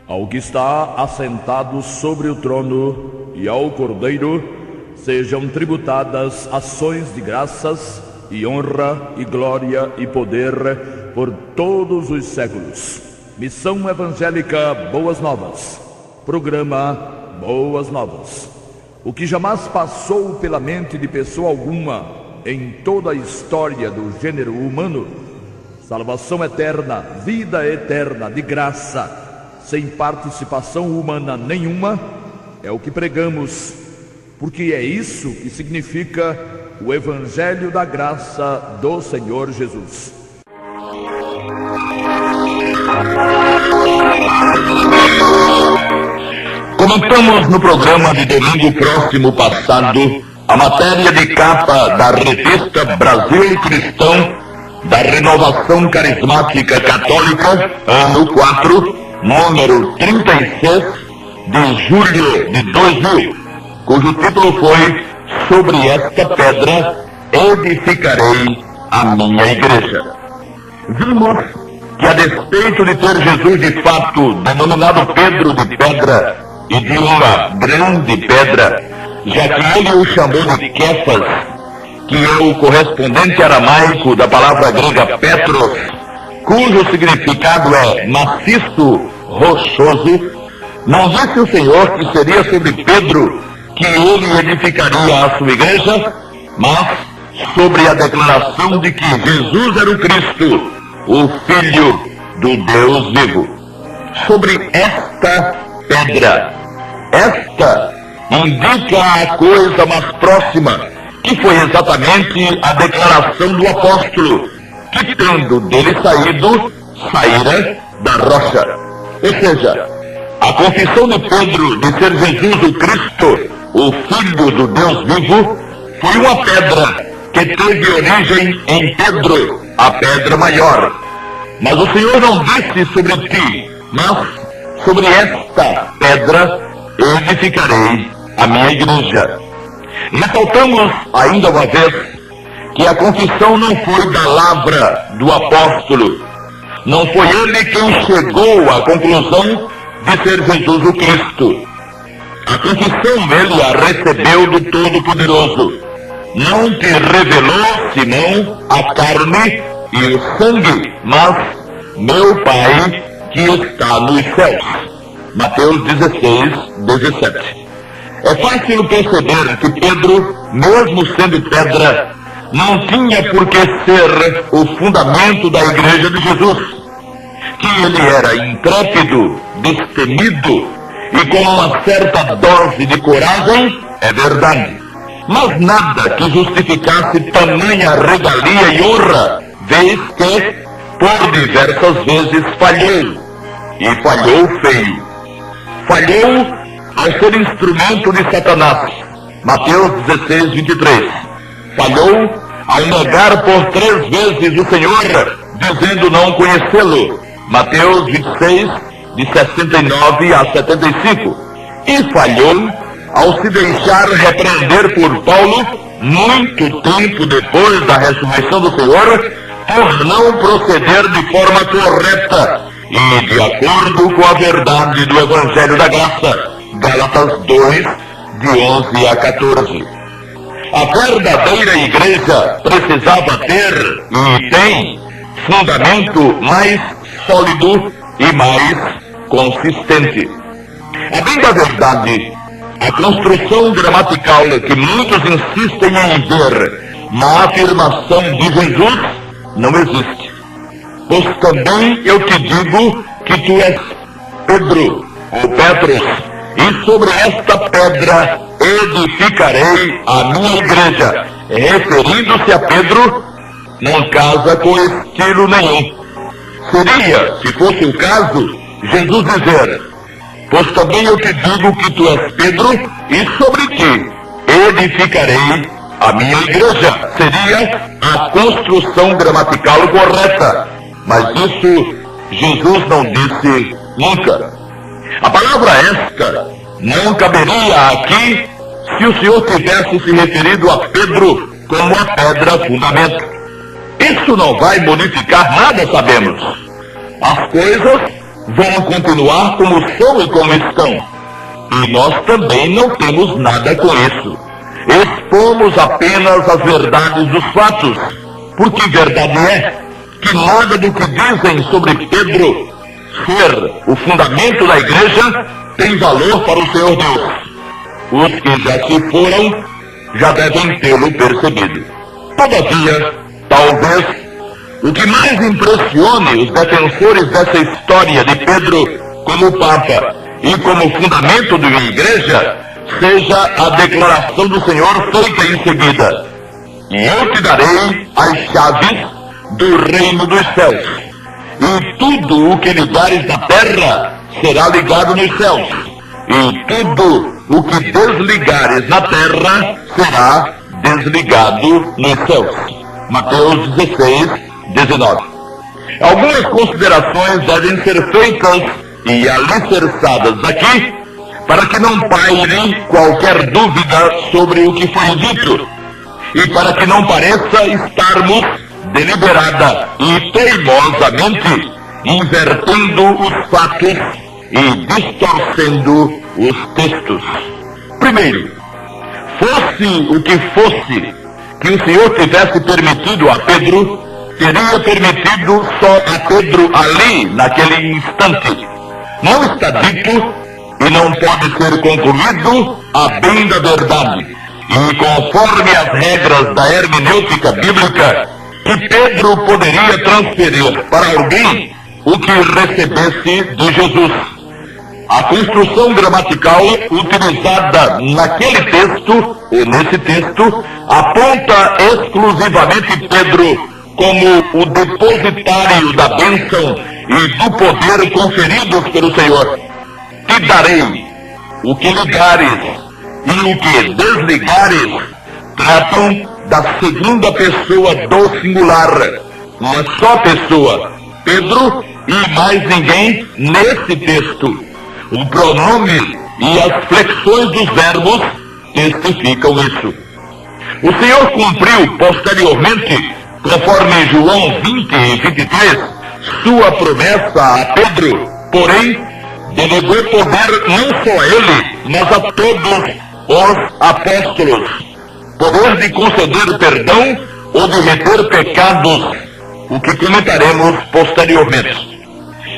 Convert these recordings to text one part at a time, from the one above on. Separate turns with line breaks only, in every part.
Ao que está assentado sobre o trono e ao Cordeiro sejam tributadas ações de graças e honra e glória e poder por todos os séculos. Missão Evangélica Boas Novas. Programa Boas Novas. O que jamais passou pela mente de pessoa alguma em toda a história do gênero humano, salvação eterna, vida eterna de graça, sem participação humana nenhuma, é o que pregamos, porque é isso que significa o Evangelho da Graça do Senhor Jesus.
Comentamos no programa de domingo próximo passado a matéria de capa da revista Brasil Cristão da Renovação Carismática Católica, ano 4, número 36, de julho de 2000, cujo título foi "Sobre esta pedra edificarei a minha igreja". Vimos que, a despeito de ter Jesus de fato denominado Pedro de Pedra e de uma grande pedra, já que ele o chamou de Kefas, que é o correspondente aramaico da palavra grega Petros, cujo significado é maciço, rochoso, não disse o Senhor que seria sobre Pedro que ele edificaria a sua igreja, mas sobre a declaração de que Jesus era o Cristo, o Filho do Deus vivo. Sobre esta pedra. Esta indica a coisa mais próxima, que foi exatamente a declaração do apóstolo, que tendo dele saído, saíra da rocha. Ou seja, a confissão de Pedro de ser Jesus o Cristo, o Filho do Deus vivo, foi uma pedra que teve origem em Pedro, a pedra maior. Mas o Senhor não disse sobre ti, mas sobre esta pedra edificarei a minha igreja. Ressaltamos ainda uma vez que a confissão não foi da lavra do apóstolo. Não foi ele quem chegou à conclusão de ser Jesus o Cristo. A confissão ele a recebeu do Todo-Poderoso. Não te revelou senão a carne e o sangue, mas meu Pai que está nos céus. Mateus 16, 17. É fácil perceber que Pedro, mesmo sendo pedra, não tinha por que ser o fundamento da igreja de Jesus. Que ele era intrépido, destemido e com uma certa dose de coragem, é verdade. Mas nada que justificasse tamanha regalia e honra, vez que, por diversas vezes, falhou. E falhou feio. Falhou ao ser instrumento de Satanás. Mateus 16, 23. Falhou ao negar por 3 vezes o Senhor, dizendo não conhecê-lo. Mateus 26, de 69 a 75. E falhou ao se deixar repreender por Paulo, muito tempo depois da ressurreição do Senhor, por não proceder de forma correta e de acordo com a verdade do Evangelho da Graça. Gálatas 2, de 11 a 14. A verdadeira igreja precisava ter, e tem, fundamento mais sólido e mais consistente. A bem da verdade, a construção gramatical que muitos insistem em ver na afirmação de Jesus não existe. Pois também eu te digo que tu és Pedro, ou Petros, e sobre esta pedra edificarei a minha igreja. Referindo-se a Pedro, não casa com estilo nenhum. Seria, se fosse o caso, Jesus dizer: pois também eu te digo que tu és Pedro, e sobre ti edificarei a minha igreja. Seria a construção gramatical correta. Mas isso Jesus não disse nunca. A palavra esta não caberia aqui se o Senhor tivesse se referido a Pedro como a pedra fundamento. Isso não vai modificar nada, sabemos. As coisas vão continuar como são e como estão. E nós também não temos nada com isso. Expomos apenas as verdades dos fatos, porque verdade é que nada do que dizem sobre Pedro ser o fundamento da igreja tem valor para o Senhor Deus. Os que já se foram já devem tê-lo percebido. Todavia, talvez, o que mais impressione os defensores dessa história de Pedro como Papa e como fundamento de uma igreja seja a declaração do Senhor feita em seguida: e eu te darei as chaves do reino dos céus, e tudo o que ligares na terra será ligado nos céus, e tudo o que desligares na terra será desligado nos céus. Mateus 16, 19. Algumas considerações devem ser feitas e alicerçadas aqui, para que não paire qualquer dúvida sobre o que foi dito, e para que não pareça estarmos deliberada e teimosamente invertendo os fatos e distorcendo os textos. Primeiro, fosse o que fosse que o Senhor tivesse permitido a Pedro, teria permitido só a Pedro ali, naquele instante. Não está dito e não pode ser concluído a bem da verdade, e conforme as regras da hermenêutica bíblica, que Pedro poderia transferir para alguém o que recebesse de Jesus. A construção gramatical utilizada naquele texto, ou nesse texto, aponta exclusivamente Pedro como o depositário da bênção e do poder conferidos pelo Senhor. Te darei o que ligares e o que desligares tratam da segunda pessoa do singular, uma só pessoa, Pedro, e mais ninguém nesse texto. O pronome e as flexões dos verbos testificam isso. O Senhor cumpriu posteriormente, conforme João 20 e 23, sua promessa a Pedro, porém, delegou poder não só a ele, mas a todos os apóstolos. Poder de conceder perdão ou de reter pecados, o que comentaremos posteriormente.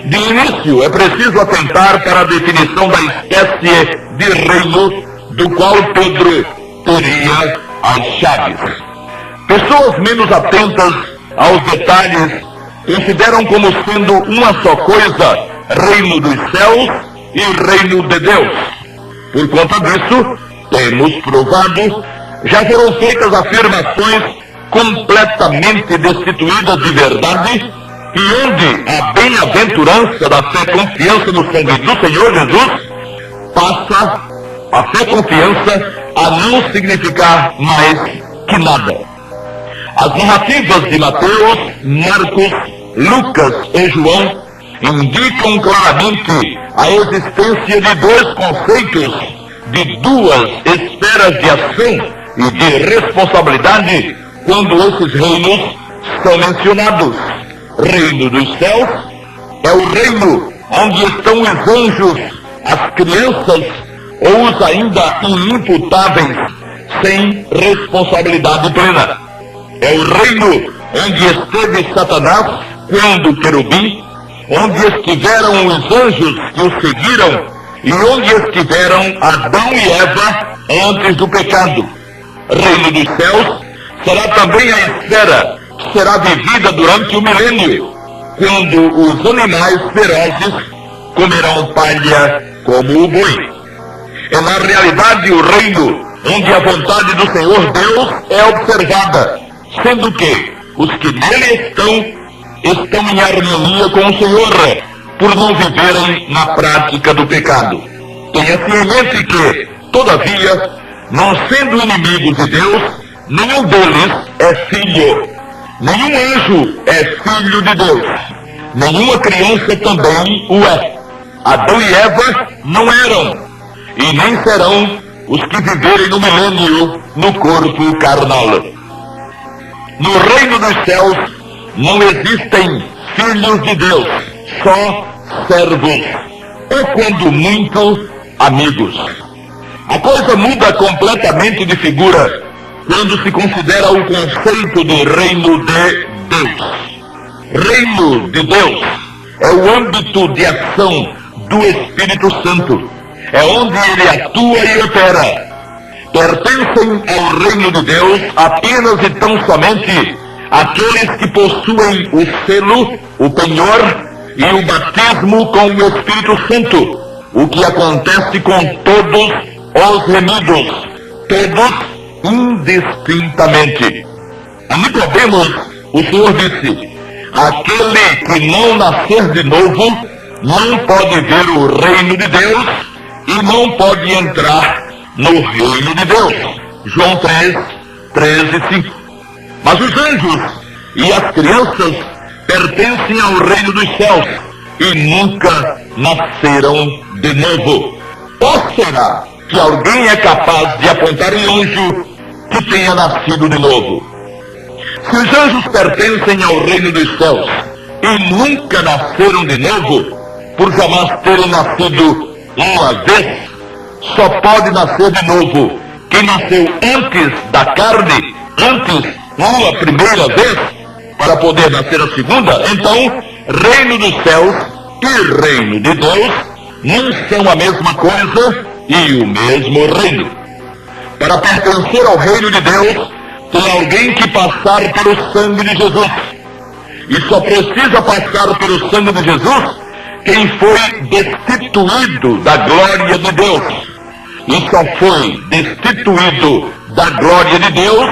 De início, é preciso atentar para a definição da espécie de reino do qual Pedro teria as chaves. Pessoas menos atentas aos detalhes consideram como sendo uma só coisa reino dos céus e reino de Deus. Por conta disso, temos provado, já foram feitas afirmações completamente destituídas de verdade, e onde a bem-aventurança da fé-confiança no sangue do Senhor Jesus passa a fé-confiança a não significar mais que nada. As narrativas de Mateus, Marcos, Lucas e João indicam claramente a existência de dois conceitos, de duas esferas de ação e de responsabilidade quando esses reinos são mencionados. Reino dos céus é o reino onde estão os anjos, as crianças ou os ainda inimputáveis, sem responsabilidade plena. É o reino onde esteve Satanás quando querubim, onde estiveram os anjos que o seguiram e onde estiveram Adão e Eva antes do pecado. Reino dos céus será também a esfera que será vivida durante o milênio, quando os animais ferozes comerão palha como o boi. É na realidade o reino onde a vontade do Senhor Deus é observada, sendo que os que nele estão em harmonia com o Senhor, por não viverem na prática do pecado. Tenha-se em mente que, todavia, não sendo inimigos de Deus, nenhum deles é filho. Nenhum anjo é filho de Deus. Nenhuma criança também o é. Adão e Eva não eram, e nem serão os que viverem no milênio no corpo carnal. No reino dos céus não existem filhos de Deus, só servos, ou quando muito, amigos. A coisa muda completamente de figura quando se considera o conceito de reino de Deus. Reino de Deus é o âmbito de ação do Espírito Santo. É onde ele atua e opera. Pertencem ao reino de Deus apenas e tão somente aqueles que possuem o selo, o penhor e o batismo com o Espírito Santo, o que acontece com todos os remidos, todos indistintamente. A Nicodemos, o Senhor disse: aquele que não nascer de novo não pode ver o reino de Deus e não pode entrar no reino de Deus. João 3, 13 e 5. Mas os anjos e as crianças pertencem ao reino dos céus e nunca nasceram de novo. Ou será que alguém é capaz de apontar um anjo que tenha nascido de novo? Se os anjos pertencem ao reino dos céus e nunca nasceram de novo, por jamais terem nascido uma vez, só pode nascer de novo quem nasceu antes da carne, antes uma primeira vez, para poder nascer a segunda. Então, reino dos céus e reino de Deus não são a mesma coisa e o mesmo reino. Para pertencer ao reino de Deus, tem alguém que passar pelo sangue de Jesus. E só precisa passar pelo sangue de Jesus quem foi destituído da glória de Deus. E só foi destituído da glória de Deus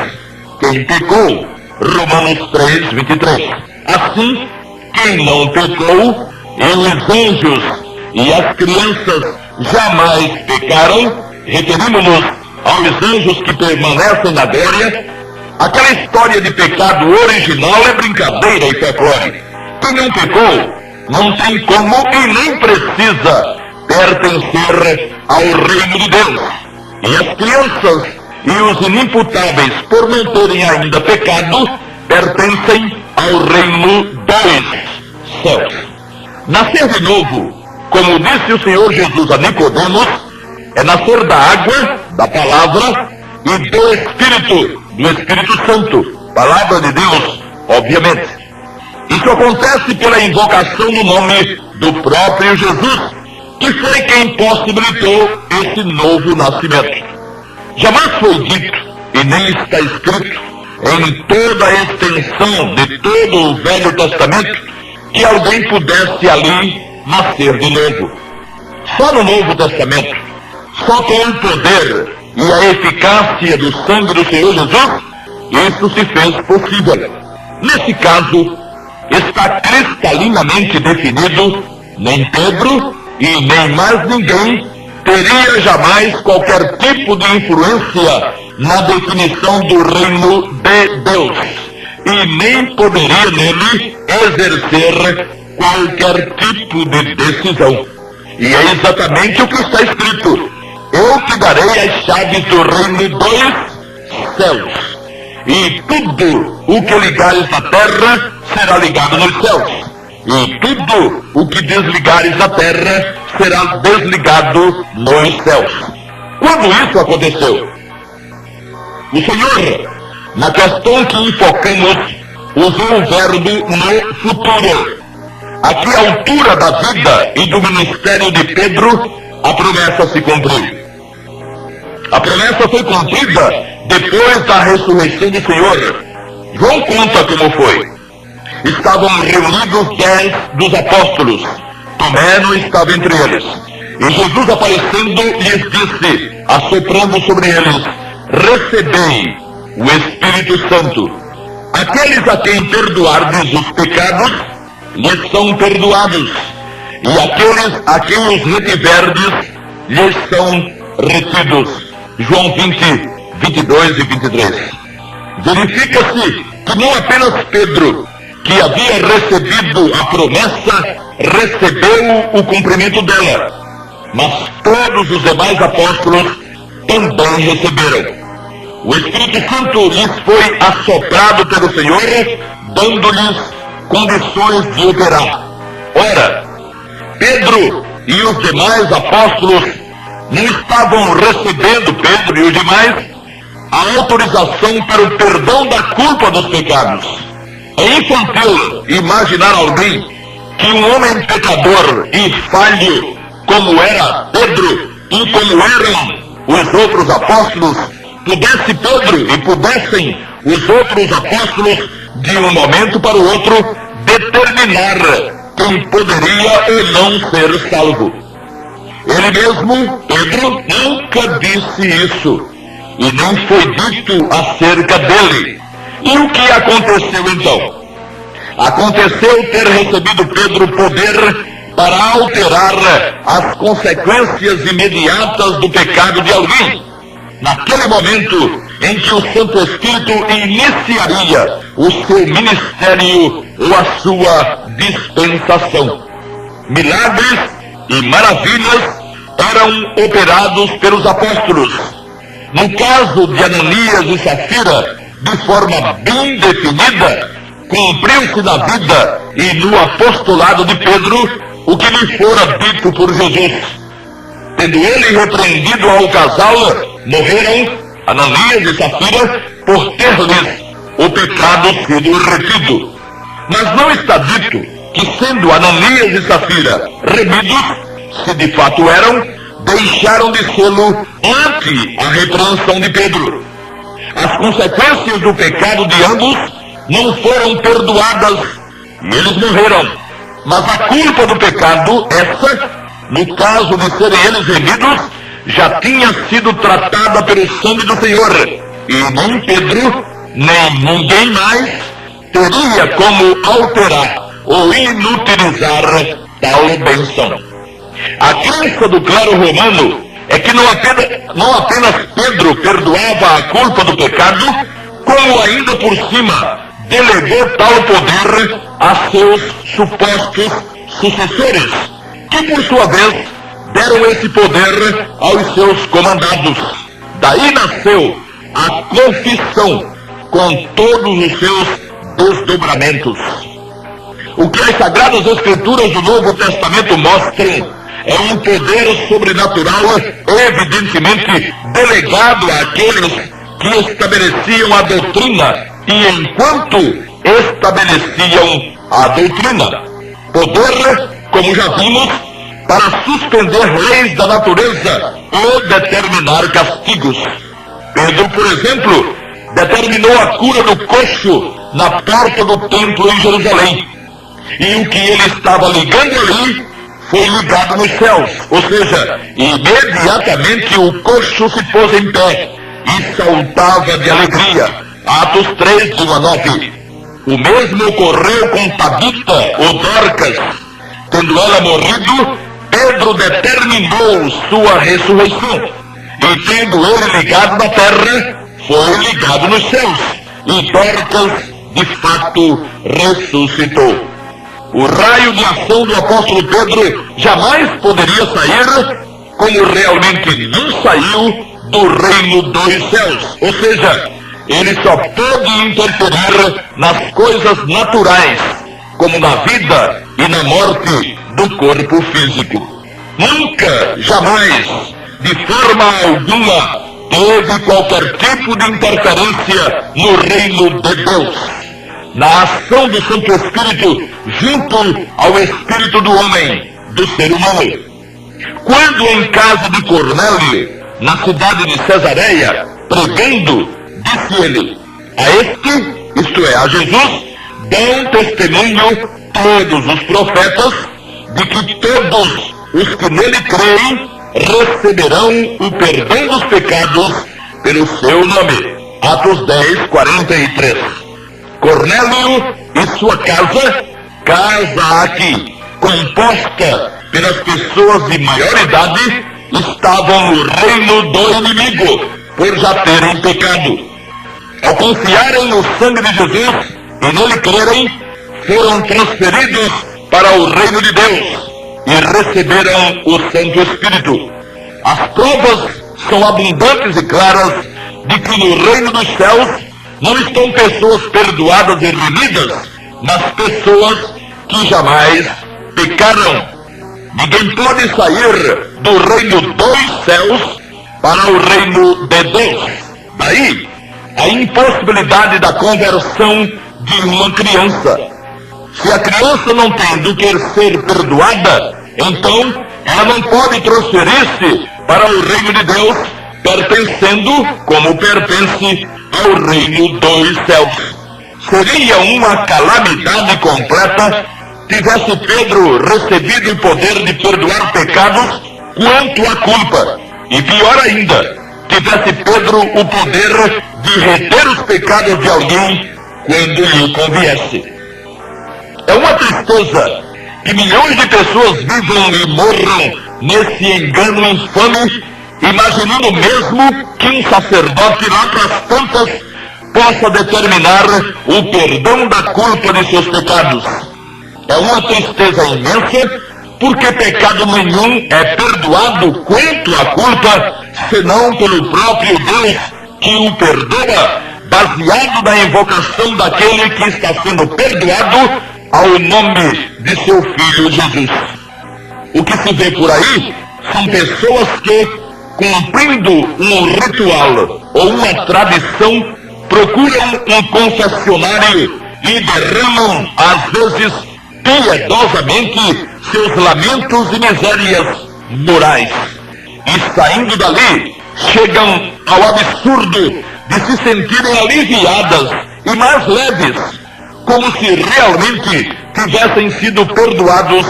quem pecou. Romanos 3, 23. Assim, quem não pecou, e os anjos e as crianças jamais pecaram, referimos-nos aos anjos que permanecem na glória. Aquela história de pecado original é brincadeira e folclore. Quem não pecou não tem como e nem precisa pertencer ao reino de Deus. E as crianças e os inimputáveis, por não terem ainda pecado, pertencem ao reino dos céus. Nascer de novo, como disse o Senhor Jesus a Nicodemos, é nascer da água, da palavra e do Espírito Santo, palavra de Deus, obviamente. Isso acontece pela invocação no nome do próprio Jesus, que foi quem possibilitou esse novo nascimento. Jamais foi dito, e nem está escrito, em toda a extensão de todo o Velho Testamento, que alguém pudesse ali nascer de novo. Só no Novo Testamento, só com o poder e a eficácia do sangue do Senhor Jesus, isso se fez possível. Nesse caso, está cristalinamente definido, nem Pedro e nem mais ninguém teria jamais qualquer tipo de influência na definição do reino de Deus, e nem poderia nele exercer qualquer tipo de decisão. E é exatamente o que está escrito: eu te darei as chaves do reino dos céus, e tudo o que ligares na terra será ligado nos céus, e tudo o que desligares na terra será desligado nos céus. Quando isso aconteceu? O Senhor, na questão que enfocamos, usou o verbo no futuro. Aqui, à altura da vida e do ministério de Pedro, a promessa se cumpriu. A promessa foi cumprida depois da ressurreição do Senhor. João conta como foi. Estavam reunidos 10 dos apóstolos. Tomé não estava entre eles. E Jesus, aparecendo, lhes disse, assoprando sobre eles: recebei o Espírito Santo. Aqueles a quem perdoardes os pecados, lhes são perdoados. E aqueles a quem os retiverdes, lhes são retidos. João 20, 22 e 23. Verifica-se que não apenas Pedro, que havia recebido a promessa, recebeu o cumprimento dela, mas todos os demais apóstolos também receberam. O Espírito Santo lhes foi assoprado pelo Senhor, dando-lhes condições de operar. Ora, Pedro e os demais apóstolos não estavam recebendo, Pedro e os demais, a autorização para o perdão da culpa dos pecados. É infantil imaginar alguém que um homem pecador e falho, como era Pedro e como eram os outros apóstolos, pudessem os outros apóstolos, de um momento para o outro, determinar quem poderia ou não ser salvo. Ele mesmo, Pedro, nunca disse isso, e nem foi dito acerca dele. E o que aconteceu então? Aconteceu ter recebido Pedro poder para alterar as consequências imediatas do pecado de alguém. Naquele momento em que o Santo Espírito iniciaria o seu ministério ou a sua dispensação. Milagres e maravilhas eram operados pelos apóstolos. No caso de Ananias e Safira, de forma bem definida, cumpriu-se na vida e no apostolado de Pedro o que lhe fora dito por Jesus. Tendo ele repreendido ao casal, morreram Ananias e Safira por ter-lhes o pecado sido retido. Mas não está dito que, sendo Ananias e Safira remidos, se de fato eram, deixaram de sê-lo ante a repreensão de Pedro. As consequências do pecado de ambos não foram perdoadas e eles morreram. Mas a culpa do pecado, essa, no caso de serem eles remidos, já tinha sido tratada pelo sangue do Senhor. E nem Pedro, nem ninguém mais teria como alterar ou inutilizar tal bênção. A crença do clero romano é que não apenas Pedro perdoava a culpa do pecado, como ainda por cima delegou tal poder a seus supostos sucessores, que por sua vez deram esse poder aos seus comandados. Daí nasceu a confissão com todos os seus desdobramentos. O que as Sagradas Escrituras do Novo Testamento mostram é um poder sobrenatural evidentemente delegado àqueles que estabeleciam a doutrina e enquanto estabeleciam a doutrina. Poder, como já vimos, para suspender leis da natureza ou determinar castigos. Pedro, por exemplo, determinou a cura do coxo na porta do templo em Jerusalém. E o que ele estava ligando ali foi ligado nos céus. Ou seja, imediatamente o coxo se pôs em pé e saltava de alegria. Atos 3, de 1 a 9. O mesmo ocorreu com Tabita ou Dorcas. Tendo ela morrido, Pedro determinou sua ressurreição. E tendo ele ligado na terra, foi ligado nos céus. E Dorcas, de fato, ressuscitou. O raio de ação do apóstolo Pedro jamais poderia sair, como realmente não saiu, do reino dos céus. Ou seja, ele só pôde interferir nas coisas naturais, como na vida e na morte do corpo físico. Nunca, jamais, de forma alguma, teve qualquer tipo de interferência no reino de Deus. Na ação do Santo Espírito junto ao Espírito do homem, do ser humano. Quando em casa de Cornélio, na cidade de Cesareia, pregando, disse ele: a este, isto é, a Jesus, dão testemunho todos os profetas de que todos os que nele creem receberão o perdão dos pecados pelo seu nome. Atos 10, 43. Cornélio e sua casa aqui, composta pelas pessoas de maior idade, estavam no reino do inimigo, por já terem pecado. Ao confiarem no sangue de Jesus e nele crerem, foram transferidos para o reino de Deus e receberam o Santo Espírito. As provas são abundantes e claras de que no reino dos céus não estão pessoas perdoadas e remidas, mas pessoas que jamais pecaram. Ninguém pode sair do reino dos céus para o reino de Deus. Daí a impossibilidade da conversão de uma criança. Se a criança não tem do que ser perdoada, então ela não pode transferir-se para o reino de Deus, pertencendo como pertence ao reino dos céus. Seria uma calamidade completa tivesse Pedro recebido o poder de perdoar pecados quanto à culpa. E pior ainda, tivesse Pedro o poder de reter os pecados de alguém quando lhe conviesse. É uma tristeza que milhões de pessoas vivam e morram nesse engano infame, imaginando mesmo que um sacerdote lá para as tantas possa determinar o perdão da culpa de seus pecados. É uma tristeza imensa, porque pecado nenhum é perdoado quanto à culpa, senão pelo próprio Deus que o perdoa, baseado na invocação daquele que está sendo perdoado ao nome de seu Filho Jesus. O que se vê por aí são pessoas que, cumprindo um ritual ou uma tradição, procuram um confessionário e derramam, às vezes, piedosamente, seus lamentos e misérias morais. E saindo dali, chegam ao absurdo de se sentirem aliviadas e mais leves, como se realmente tivessem sido perdoados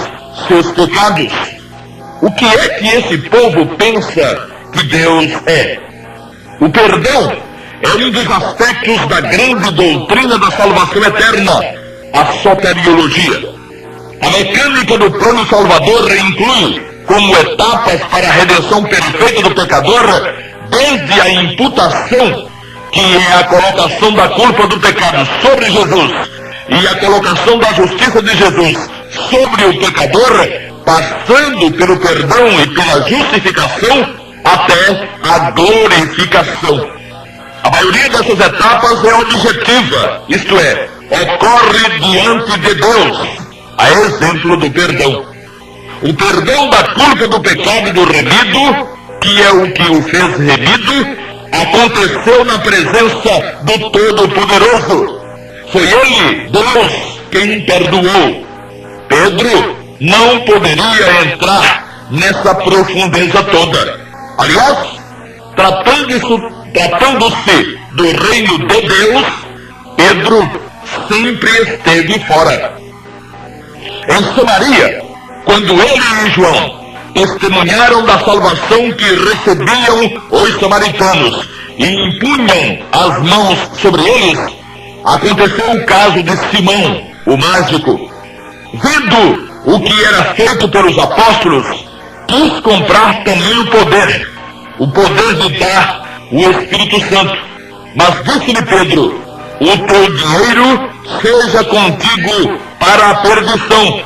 seus pecados. O que é que esse povo pensa que Deus é? O perdão é um dos aspectos da grande doutrina da salvação eterna, a soteriologia. A mecânica do plano salvador inclui, como etapas para a redenção perfeita do pecador, desde a imputação, que é a colocação da culpa do pecado sobre Jesus, e a colocação da justiça de Jesus sobre o pecador, passando pelo perdão e pela justificação até a glorificação. A maioria dessas etapas é objetiva, isto é, ocorre diante de Deus, a exemplo do perdão. O perdão da culpa do pecado do remido, que é o que o fez remido, aconteceu na presença do Todo-Poderoso. Foi Ele, Deus, quem perdoou. Pedro não poderia entrar nessa profundeza toda. Aliás, tratando-se do reino de Deus, Pedro sempre esteve fora. Em Samaria, quando ele e João testemunharam da salvação que recebiam os samaritanos e impunham as mãos sobre eles, aconteceu o caso de Simão, o mágico. Vendo o que era feito pelos apóstolos, quis comprar também o poder de dar o Espírito Santo. Mas disse-lhe Pedro: o teu dinheiro seja contigo para a perdição,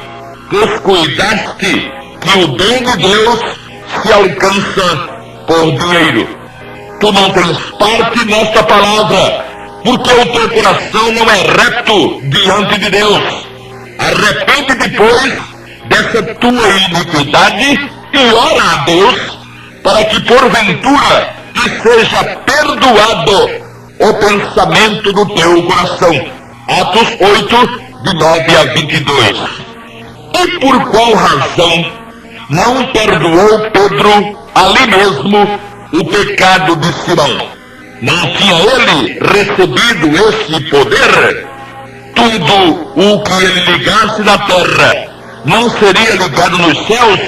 pois cuidaste que o dom de Deus se alcança por dinheiro. Tu não tens parte nesta palavra, porque o teu coração não é reto diante de Deus. Arrepende depois dessa tua iniquidade e ora a Deus, para que porventura te seja perdoado o pensamento do teu coração. Atos 8, de 9 a 22. E por qual razão não perdoou Pedro ali mesmo o pecado de Simão? Não tinha ele recebido esse poder? Tudo o que ele ligasse na terra não seria ligado nos céus,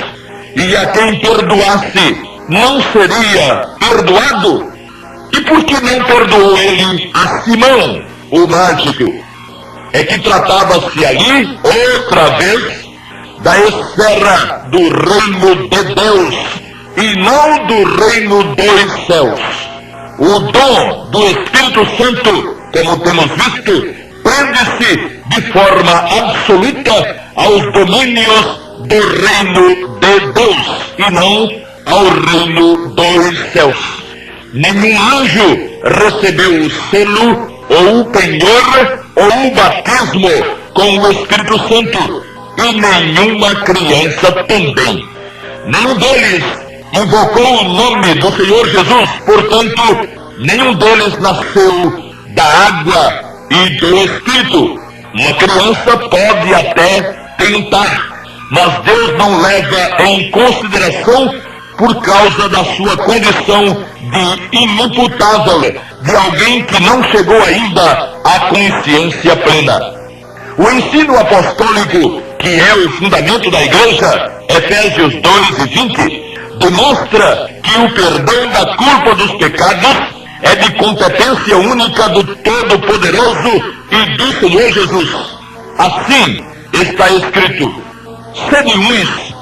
e a quem perdoasse não seria perdoado? E por que não perdoou ele a Simão, o mágico? É que tratava-se ali, outra vez, da esfera do reino de Deus, e não do reino dos céus. O dom do Espírito Santo, como temos visto, prende-se de forma absoluta aos domínios do reino de Deus, e não ao reino dos céus. Nenhum anjo recebeu o selo, ou o penhor, ou o batismo com o Espírito Santo, e nenhuma criança também. Nenhum deles invocou o nome do Senhor Jesus, portanto, nenhum deles nasceu da água e do Espírito. Uma criança pode até tentar, mas Deus não leva em consideração por causa da sua condição de inimputável, de alguém que não chegou ainda à consciência plena. O ensino apostólico, que é o fundamento da igreja, Efésios 2:20, demonstra que o perdão da culpa dos pecados é de competência única do Todo-Poderoso e do Senhor Jesus. Assim está escrito: sede uns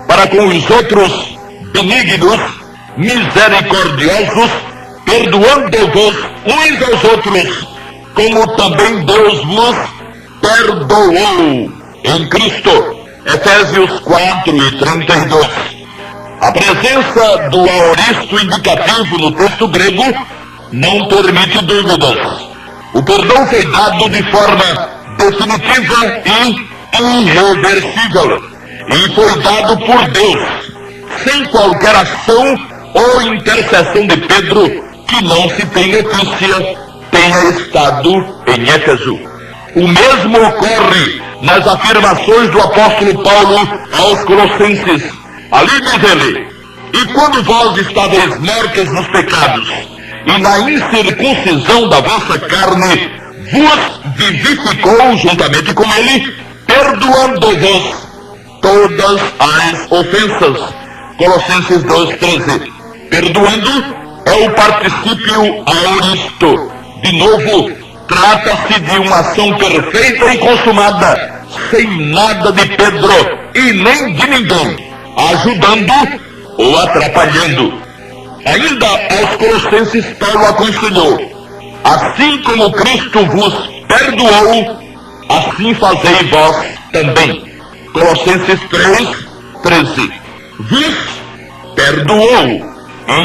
para com os outros benignos, misericordiosos, perdoando-vos uns aos outros, como também Deus vos perdoou em Cristo. Efésios 4:32. A presença do aoristo indicativo no texto grego não permite dúvidas. O perdão foi dado de forma definitiva e irreversível, e foi dado por Deus, sem qualquer ação ou intercessão de Pedro, que não se tem notícia tenha estado em Éfeso. O mesmo ocorre nas afirmações do apóstolo Paulo aos Colossenses. Ali diz ele: e quando vós estáveis mortos nos pecados, e na incircuncisão da vossa carne, vos vivificou juntamente com ele, perdoando-vos todas as ofensas. Colossenses 2:13. Perdoando é o particípio aoristo. De novo, trata-se de uma ação perfeita e consumada, sem nada de Pedro e nem de ninguém, ajudando ou atrapalhando. Ainda aos Colossenses, Paulo aconselhou: assim como Cristo vos perdoou, assim fazei vós também. Colossenses 3:13. Vos perdoou,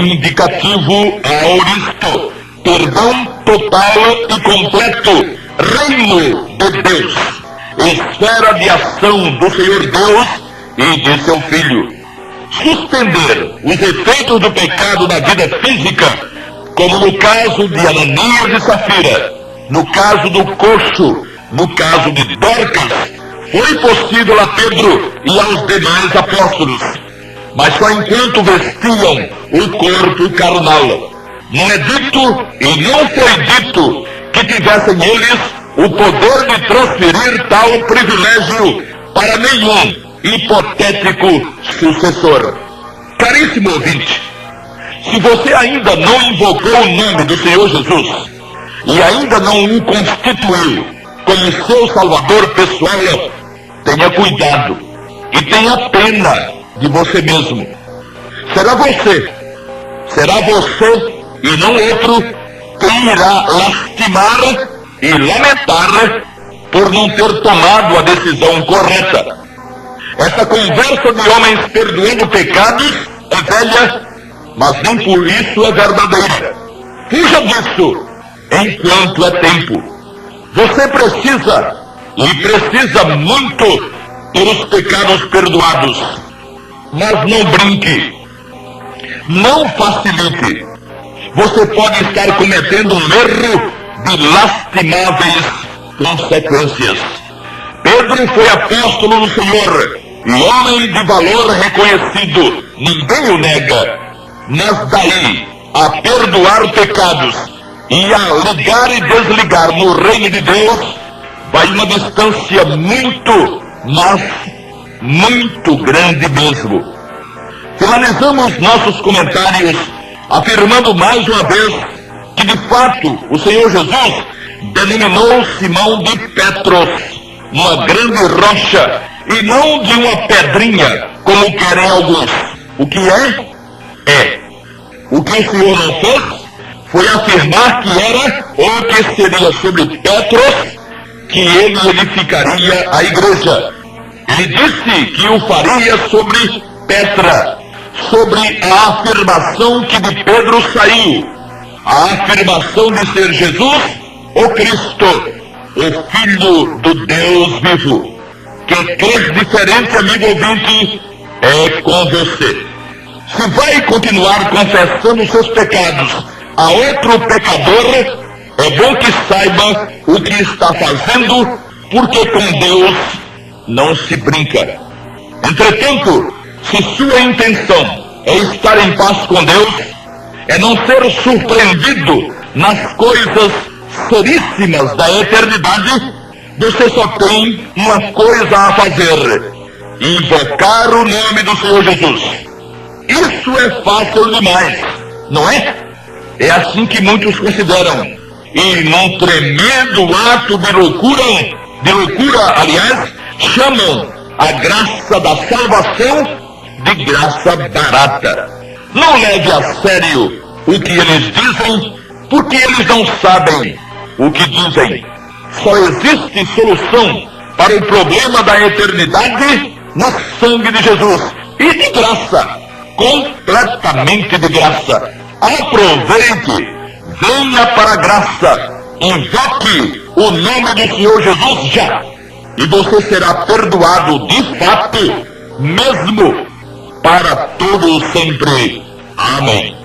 indicativo aoristo, perdão total e completo, reino de Deus, esfera de ação do Senhor Deus e de seu Filho. Suspender os efeitos do pecado na vida física, como no caso de Ananias e Safira, no caso do coxo, no caso de Dorcas, foi possível a Pedro e aos demais apóstolos, mas só enquanto vestiam o corpo carnal. Não é dito e não foi dito que tivessem eles o poder de transferir tal privilégio para nenhum hipotético sucessor. Caríssimo ouvinte, se você ainda não invocou o nome do Senhor Jesus e ainda não o constituiu como seu salvador pessoal, tenha cuidado e tenha pena de você mesmo. Será você e não outro quem irá lastimar e lamentar por não ter tomado a decisão correta. Essa conversa de homens perdoando pecados é velha, mas nem por isso é verdadeira. Fuja disso enquanto é tempo. Você precisa muito ter os pecados perdoados, mas não brinque, não facilite. Você pode estar cometendo um erro de lastimáveis consequências. Pedro foi apóstolo do Senhor e homem de valor reconhecido, ninguém o nega, mas daí a perdoar pecados e a ligar e desligar no reino de Deus vai uma distância muito, mas muito grande mesmo. Finalizamos nossos comentários afirmando mais uma vez que de fato o Senhor Jesus denominou Simão de Petros, uma grande rocha, e não de uma pedrinha, como querem alguns. O que é? O que o Senhor não fez foi afirmar que era ou que seria sobre Petros que ele edificaria a igreja. Ele disse que o faria sobre Petra, sobre a afirmação que de Pedro saiu, a afirmação de ser Jesus, o Cristo, o Filho do Deus vivo. que crê diferente, amigo ouvinte, é com você. Se vai continuar confessando seus pecados a outro pecador, é bom que saiba o que está fazendo, porque com Deus não se brinca. Entretanto, se sua intenção é estar em paz com Deus, é não ser surpreendido nas coisas seríssimas da eternidade, você só tem uma coisa a fazer: invocar o nome do Senhor Jesus. Isso é fácil demais, não é? É assim que muitos consideram. E num tremendo ato de loucura, aliás, chamam a graça da salvação de graça barata. Não leve a sério o que eles dizem, porque eles não sabem o que dizem. Só existe solução para o problema da eternidade no sangue de Jesus. E de graça, completamente de graça. Aproveite, venha para a graça, invoque o nome do Senhor Jesus já, e você será perdoado de fato, mesmo para todo sempre. Amém.